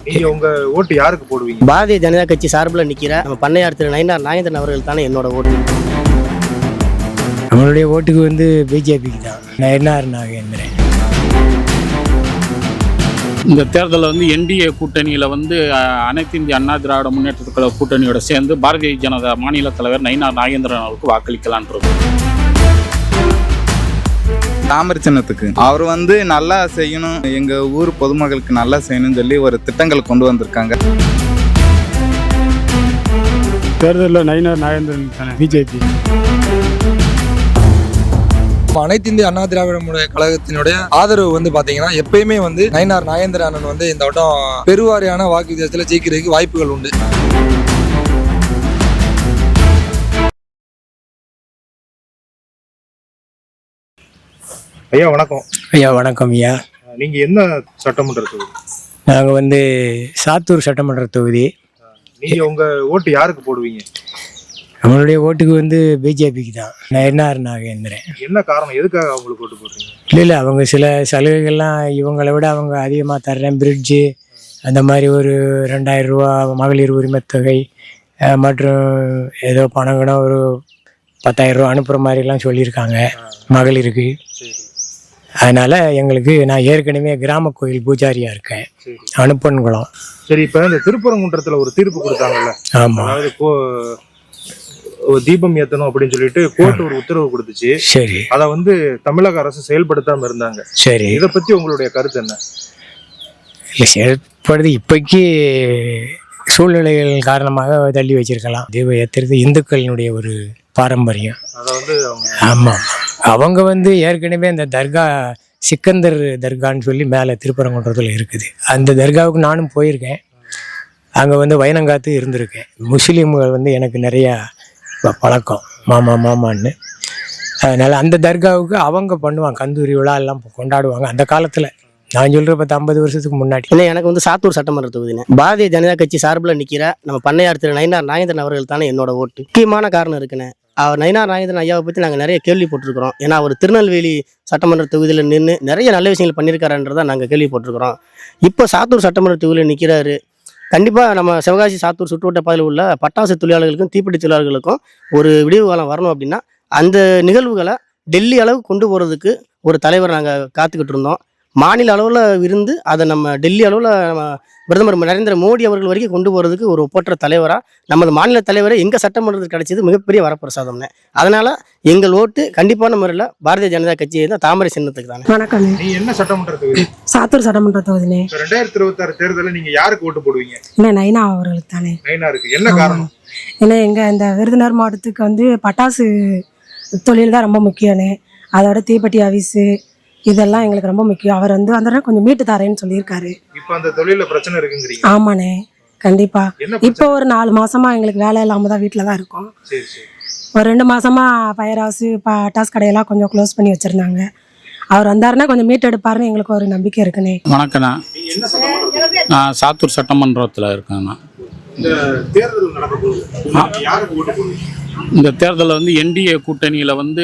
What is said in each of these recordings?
நீங்க உங்க ஓட்டு யாருக்கு போடுவீங்க? பாரதிய ஜனதா கட்சி சார்பில் நிற்கிற நம்ம பண்ணையார் திரு நயினார் நாகேந்திரன் அவர்கள் தானே என்னோட ஓட்டு. நம்மளுடைய ஓட்டுக்கு வந்து பிஜேபிக்கு தான், நயினார் நாகேந்திரன். இந்த தேர்தலில் வந்து என்டிஏ கூட்டணியில் வந்து அனைத்து இந்திய அண்ணா திராவிட முன்னேற்றக் கழக கூட்டணியோட சேர்ந்து பாரதிய ஜனதா மாநில தலைவர் நயினார் நாகேந்திரன் அவருக்கு வாக்களிக்கலான்றது. தாமரை சின்னத்துக்கு அவர் வந்து நல்லா செய்யணும், எங்க ஊர் பொதுமக்களுக்கு நல்லா செய்யணும்னு சொல்லி ஒரு திட்டங்கள் கொண்டு வந்திருக்காங்க. தேர்தலில் நயினார் நாகேந்திரன் தானே, பிஜேபி. அனைத்து இந்திய அண்ணா திராவிட கழகத்தினுடைய ஆதரவு வந்து பாத்தீங்கன்னா எப்பயுமே வந்து நயினார் நாகேந்திர அண்ணன் வந்து இந்த வட்டம் பெருவாரியான வாக்கு வித்தியாசத்துல ஜெயிக்கிறதுக்கு வாய்ப்புகள் உண்டு. ஐயா வணக்கம். ஐயா வணக்கம் ஐயா. நீங்க என்ன சட்டமன்ற தொகுதி? நாங்கள் வந்து சாத்தூர் சட்டமன்ற தொகுதி. நீங்க உங்க ஓட்டு யாருக்கு போடுவீங்க? நம்மளுடைய ஓட்டுக்கு வந்து பிஜேபிக்கு தான், நயினார் நாகேந்திரன். என்ன காரணம், எதுக்காக அவங்களுக்கு ஓட்டு போடுறீங்க? இல்லை அவங்க சில சலுகைகள்லாம் இவங்களை விட அவங்க அதிகமாக தர்றேன், பிரிட்ஜு அந்த மாதிரி ஒரு 2000 ரூபா மகளிர் உரிமைத்தொகை மற்றும் ஏதோ பணங்கணும் ஒரு 10,000 ரூபா அனுப்புகிற மாதிரிலாம் சொல்லியிருக்காங்க மகளிருக்கு. அதனால் எங்களுக்கு, நான் ஏற்கனவே கிராம கோயில் பூஜாரியாக இருக்கேன், அனுப்பன்குளம். சரி, இப்போ இந்த திருப்பரங்குன்றத்தில் ஒரு தீர்ப்பு கொடுத்தாங்கல்ல? ஆமாம். அதாவது தீபம் ஏற்றணும் அப்படின்னு சொல்லிட்டு கோர்ட் ஒரு உத்தரவு கொடுத்துச்சு. சரி. அதை வந்து தமிழக அரசு செயல்படுத்தாமல் இருந்தாங்க. சரி. இதை பற்றி உங்களுடைய கருத்து என்ன? இல்லை, செயல்படுது இப்போக்கி சூழ்நிலைகள் காரணமாக தள்ளி வச்சிருக்கலாம். தீபம் ஏற்றுறது இந்துக்களினுடைய ஒரு பாரம்பரியம். அதை வந்து ஆமாம், அவங்க வந்து ஏற்கனவே அந்த தர்கா சிக்கந்தர் தர்கான்னு சொல்லி மேலே திருப்பரங்குன்றத்தில் இருக்குது. அந்த தர்காவுக்கு நானும் போயிருக்கேன். அங்கே வந்து வைனங்காத்து இருந்திருக்கேன். முஸ்லீம்கள் வந்து எனக்கு நிறையா பழக்கம், மாமான்னு. அதனால் அந்த தர்காவுக்கு அவங்க பண்ணுவாங்க, கந்தூரி விழா எல்லாம் கொண்டாடுவாங்க அந்த காலத்தில். நான் சொல்கிற 10-50 வருஷத்துக்கு முன்னாடி. இல்லை, எனக்கு வந்து சாத்தூர் சட்டமன்ற தொகுதினே. பாரதிய ஜனதா கட்சி சார்பில் நிற்கிற நம்ம பண்ணையார் திரு நயினார் நாகேந்திரன் அவர்கள் தானே என்னோட ஓட்டு. முக்கியமான காரணம் இருக்குண்ணே, அவர் நயினார் நாகேந்திரன் ஐயாவை பற்றி நாங்கள் நிறைய கேள்விப்பட்டிருக்கிறோம். ஏன்னா அவர் திருநெல்வேலி சட்டமன்ற தொகுதியில் நின்று நிறைய நல்ல விஷயங்கள் பண்ணியிருக்காருன்றதை நாங்கள் கேள்விப்பட்டிருக்கிறோம். இப்போ சாத்தூர் சட்டமன்ற தொகுதியில் நிற்கிறாரு. கண்டிப்பாக நம்ம சிவகாசி சாத்தூர் சுற்றுவட்ட பகுதியில் உள்ள பட்டாசு தொழிலாளர்களுக்கும் தீப்பெட்டி தொழிலாளர்களுக்கும் ஒரு விடிவு காலம் வரணும். அப்படின்னா அந்த நிகழ்வுகளை டெல்லி அளவுக்கு கொண்டு போகிறதுக்கு ஒரு தலைவர் நாங்கள் காத்துக்கிட்டு இருந்தோம். மாநில அளவில் இருந்து அதை நம்ம டெல்லி அளவில் நம்ம பிரதமர் நரேந்திர மோடி அவர்கள் வரைக்கும் கொண்டு போகிறதுக்கு ஒரு ஒப்பற்ற தலைவராக நமது மாநில தலைவரை எங்கள் சட்டமன்றத்துக்கு கிடைச்சது மிகப்பெரிய வரப்பிரசாதம்னே. அதனால் எங்கள் ஓட்டு கண்டிப்பான முறையில் பாரதிய ஜனதா கட்சியை தான், தாமரை சின்னத்துக்கு தானே. வணக்கம். நீங்க என்ன சட்டமன்ற தொகுதி? சாத்தூர் சட்டமன்ற தொகுதினே. 2026 தேர்தலில் நீங்க யாருக்கு ஓட்டு போடுவீங்க? என்ன, நயினா அவர்களுக்கு தானே. நயினாருக்கு. என்ன காரணம்? ஏன்னா எங்கள் இந்த விருதுநகர் மாவட்டத்துக்கு வந்து பட்டாசு தொழில் தான் ரொம்ப முக்கியம்னே. அதோட தீப்பெட்டி ஆஃபீஸு இதெல்லாம் எங்களுக்கு ரொம்ப முக்கியம். அவர் வந்து அந்த கொஞ்சம் மீட்டு தரேன்னு சொல்லியிருக்காரு. இப்போ அந்த தொழில பிரச்சனை இருக்குங்கிறீங்க? ஆமாண்ணே, கண்டிப்பா. இப்போ ஒரு 4 மாசமா எங்களுக்கு வேலை இல்லாமல் தான் வீட்டில் தான் இருக்கோம். ஒரு 2 மாசமா ஃபயர் ஹவுஸ் பட்டாஸ் கடையெல்லாம் கொஞ்சம் க்ளோஸ் பண்ணி வச்சிருந்தாங்க. அவர் வந்தாருன்னா கொஞ்சம் மீட் எடுப்பாருன்னு எங்களுக்கு ஒரு நம்பிக்கை இருக்குண்ணே. வணக்கண்ணா, நான் சாத்தூர் சட்டமன்றத்தில் இருக்கேண்ணா. இந்த தேர்தல் நடக்கும்போது யாருக்கு ஓட்டு போடுவீங்க? இந்த தேர்தலில் வந்து என்டிஏ கூட்டணியில் வந்து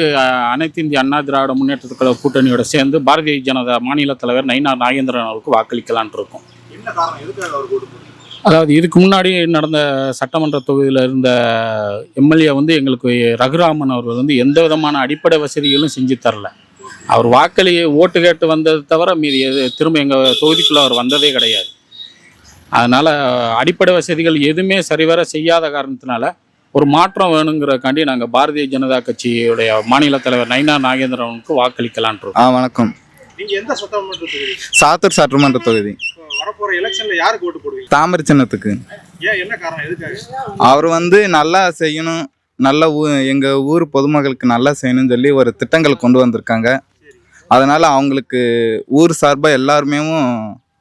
அனைத்து இந்திய அண்ணா திராவிட முன்னேற்றக் கழக கூட்டணியோட சேர்ந்து பாரதிய ஜனதா மாநில தலைவர் நயினார் நாகேந்திரன் அவருக்கு வாக்களிக்கலான் இருக்கோம். என்ன காரணம், எதுக்காக அவருக்கு ஓட்டு போடுவீங்க? அதாவது இதுக்கு முன்னாடி நடந்த சட்டமன்ற தொகுதியில் இருந்த எம்எல்ஏ வந்து எங்களுக்கு ரகுராமன் அவர்கள் வந்து எந்த விதமான அடிப்படை வசதிகளும் செஞ்சு தரல. அவர் ஓட்டு கேட்டு வந்தது தவிர மீறி திரும்ப எங்கள் தொகுதிக்குள்ளே அவர் வந்ததே கிடையாது. அதனால் அடிப்படை வசதிகள் எதுவுமே சரிவர செய்யாத காரணத்தினால ஒரு மாற்றம் வேணுங்கிறக்காண்டி நாங்கள் பாரதிய ஜனதா கட்சியுடைய மாநில தலைவர் நயினார் நாகேந்திரனுக்கு வாக்களிக்கலான் இருக்கோம். வணக்கம். நீங்க எந்த சட்டமன்ற தொகுதி? சாத்தூர் சட்டமன்ற தொகுதி. வரப்போற எலெக்ஷன்ல யாருக்கு ஓட்டு போடுவீங்க? தாமரை சின்னத்துக்கு. ஏன், என்ன காரணம், எதுக்காக? அவர் வந்து நல்லா செய்யணும், நல்ல எங்க ஊர் பொதுமக்களுக்கு நல்லா செய்யணும்னு சொல்லி ஒரு திட்டங்கள் கொண்டு வந்திருக்காங்க. அதனால அவங்களுக்கு ஊர் சார்பாக எல்லாருமே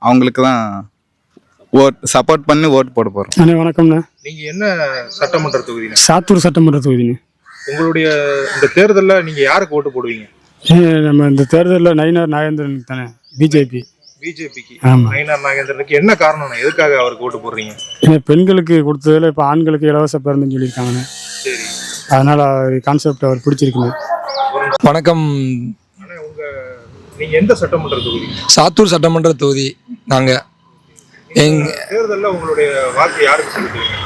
அவங்களுக்கு தான் சப்போர்ட் பண்ணி ஓட்டு போட போறோம். வணக்கம்ண்ணா. நீங்க என்ன சட்டமன்ற தொகுதி? சாத்தூர் சட்டமன்ற தொகுதிங்க. உங்களுடைய இந்த தேர்தலில் நீங்க யாருக்கு ஓட்டு போடுவீங்க? நம்ம இந்த தேர்தலில் நயினார் நாகேந்திரன் தானே, பிஜேபி. பிஜேபிக்கு. நயினார் நாகேந்திரனுக்கு. என்ன காரணம், எதுக்காக அவருக்கு ஓட்டு போடுறீங்க? பெண்களுக்கு கொடுத்ததுல இப்போ ஆண்களுக்கு இலவச பேருந்துன்னு சொல்லியிருக்காங்க. சரி. அதனால கான்செப்ட் அவர் பிடிச்சிருக்குங்க. வணக்கம். நீங்க எந்த சட்டமன்ற தொகுதி? சாத்தூர் சட்டமன்ற தொகுதி நாங்கள். தேர்தல்ல உங்களுடைய வாக்கு யாருக்கு செலுத்துவீங்க?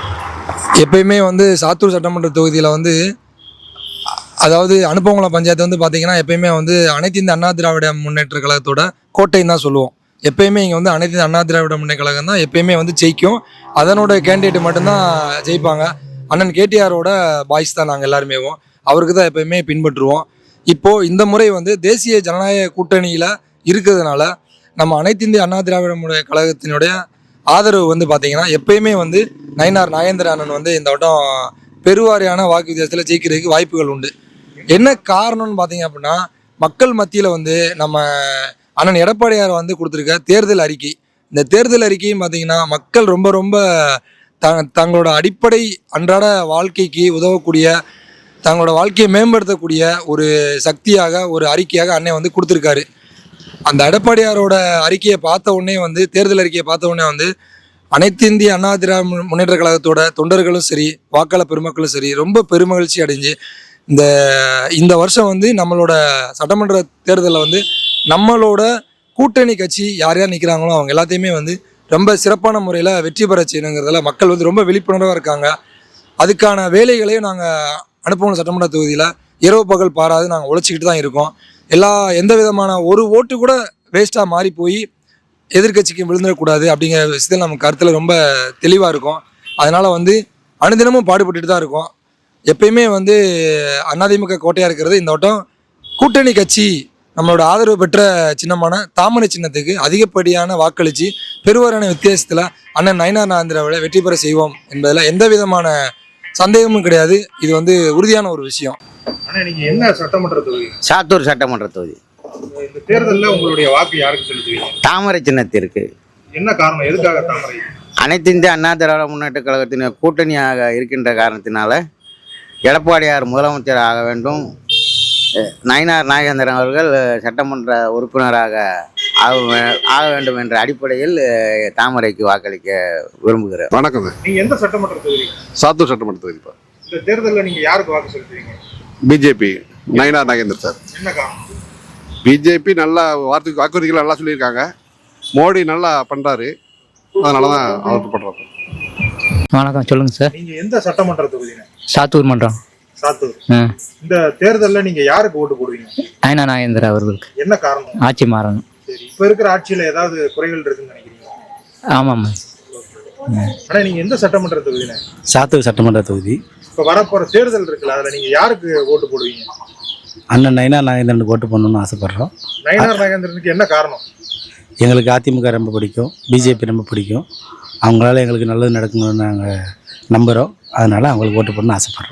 எப்பயுமே வந்து சாத்தூர் சட்டமன்ற தொகுதியில் வந்து அதாவது அனுப்பவங்கள பஞ்சாயத்து வந்து பார்த்தீங்கன்னா எப்பயுமே வந்து அனைத்து இந்த அண்ணா திராவிட முன்னேற்ற கழகத்தோட கோட்டைன்னு தான் சொல்லுவோம். எப்பயுமே இங்கே வந்து அனைத்து இந்த அண்ணா திராவிட முன்னேற்ற கழகம் தான் எப்பயுமே வந்து ஜெயிக்கும். அதனோட கேண்டிடேட் மட்டும்தான் ஜெயிப்பாங்க. அண்ணன் கேடிஆரோட பாய்ஸ் தான் நாங்கள் எல்லாருமேவும். அவருக்கு தான் எப்பயுமே பின்பற்றுவோம். இப்போது இந்த முறை வந்து தேசிய ஜனநாயக கூட்டணியில் இருக்கிறதுனால நம்ம அனைத்து இந்திய அண்ணா திராவிட முன்னேற்ற கழகத்தினுடைய ஆதரவு வந்து பார்த்தீங்கன்னா எப்பயுமே வந்து நயினார் நாகேந்திர அண்ணன் வந்து இந்த வட்டம் பெருவாரியான வாக்கு வித்தியாசத்தில் ஜெயிக்கிறதுக்கு வாய்ப்புகள் உண்டு. என்ன காரணம்னு பார்த்தீங்க அப்படின்னா மக்கள் மத்தியில் வந்து நம்ம அண்ணன் எடப்பாடியார் வந்து கொடுத்துருக்க தேர்தல் அறிக்கை. இந்த தேர்தல் அறிக்கையும் பார்த்தீங்கன்னா மக்கள் ரொம்ப ரொம்ப தங்களோட அடிப்படை அன்றாட வாழ்க்கைக்கு உதவக்கூடிய தங்களோட வாழ்க்கையை மேம்படுத்தக்கூடிய ஒரு சக்தியாக ஒரு அறிக்கையாக அண்ணன் வந்து கொடுத்துருக்காரு. அந்த எடப்பாடியாரோட அறிக்கையை பார்த்த உடனே வந்து தேர்தல் அறிக்கையை பார்த்த உடனே வந்து அனைத்து இந்திய அண்ணா திராவிட முன்னேற்ற கழகத்தோட தொண்டர்களும் சரி வாக்காளர் பெருமக்களும் சரி ரொம்ப பெருமகிழ்ச்சி அடைஞ்சு இந்த வருஷம் வந்து நம்மளோட சட்டமன்ற தேர்தலில் வந்து நம்மளோட கூட்டணி கட்சி யார் யார் நிற்கிறாங்களோ அவங்க எல்லாத்தையுமே வந்து ரொம்ப சிறப்பான முறையில் வெற்றி பெற செய்யணுங்கிறதுல மக்கள் வந்து ரொம்ப விழிப்புணர்வாக இருக்காங்க. அதுக்கான வேலைகளையும் நாங்கள் அனுப்பணும் சட்டமன்ற தொகுதியில் இரவு பகல் பாராது நாங்கள் உழைச்சிக்கிட்டு தான் இருக்கோம். எந்த விதமான ஒரு ஓட்டு கூட வேஸ்ட்டாக மாறி போய் எதிர்கட்சிக்கு விழுந்துடக்கூடாது அப்படிங்கிற விஷயத்தில் நம்ம கருத்தில் ரொம்ப தெளிவாக இருக்கும். அதனால் வந்து அனுதினமும் பாடுபட்டுட்டு தான் இருக்கோம். எப்பயுமே வந்து அதிமுக கோட்டையாக இருக்கிறது இந்த வட்டம் கூட்டணி கட்சி நம்மளோட ஆதரவு பெற்ற சின்னமான தாமரை சின்னத்துக்கு அதிகப்படியான வாக்களித்து பெருவாரியான வித்தியாசத்தில் அண்ணன் நயினார் நாகேந்திராவை வெற்றி பெற செய்வோம் என்பதில் எந்த விதமான சந்தேகமும் கிடையாது. இது வந்து உறுதியான ஒரு விஷயம். ஆனா நீங்க என்ன சட்டமன்ற தொகுதி? சாத்தூர் சட்டமன்ற தொகுதி. இந்த தேர்தலில் உங்களுடைய வாக்கு யாருக்கு செலுத்துவீங்க? தாமரை சின்னத்திற்கு. என்ன காரணம்? எதுக்காக தாமரை? அனைத்து இந்திய அண்ணா திராவிட முன்னேற்ற கழகத்தின் கூட்டணியாக இருக்கின்ற காரணத்தினால எடப்பாடியார் முதலமைச்சர் ஆக வேண்டும், நயினார் நாகேந்திரன் அவர்கள் சட்டமன்ற உறுப்பினராக ஆக வேண்டும் என்ற அடிப்படையில் தாமரைக்கு வாக்களிக்க விரும்புகிறேன். வணக்கம். நீங்க எந்த சட்டமன்ற தொகுதி? சாத்தூர் சட்டமன்ற தொகுதி. இந்த தேர்தலில் நீங்க யாருக்கு வாக்கு செலுத்துவீங்க? BJP, Nainar Nagendran sir. என்ன காரணம்? பிஜேபி நல்லா வாக்குறுதிகள் நல்லா சொல்லியிருக்காங்க. மோடி நல்லா பண்றாரு, அதனால தான் அவருக்கு பண்றாங்க. வணக்கம், சொல்லுங்க சார். நீங்க எந்த சட்டமன்ற தொகுதிங்க? சாத்தூர் மன்றம். சாத்தூர். இந்த தேர்தலில் நீங்க யாருக்கு ஓட்டு போடுவீங்க? நயினார் நாகேந்திரன் அவர்களுக்கு. என்ன காரணம்? ஆட்சி மாறணும். சரி, இப்ப இருக்கிற ஆட்சியில ஏதாவது குறைகள் இருக்குன்னு நினைக்கிறீங்க? ஆமாம். ஆனா நீங்க எந்த சட்டமன்ற தொகுதிங்க? சாத்தூர் சட்டமன்ற தொகுதி. இப்ப வரப்போற தேர்தல் இருக்குல்ல, அதுல நீங்க யாருக்கு ஓட்டு போடுவீங்க? அண்ணன் நயினார் நாகேந்திரனுக்கு ஓட்டு பண்ணணும்னு ஆசைப்படுறோம். நயினார் நாகேந்திரனுக்கு என்ன காரணம்? எங்களுக்கு அதிமுக ரொம்ப பிடிக்கும், பிஜேபி ரொம்ப பிடிக்கும். அவங்களால எங்களுக்கு நல்லது நடக்கணும்னு நாங்கள் நம்புகிறோம். அதனால் அவங்களுக்கு ஓட்டு பண்ணணும்னு ஆசைப்படுறோம்.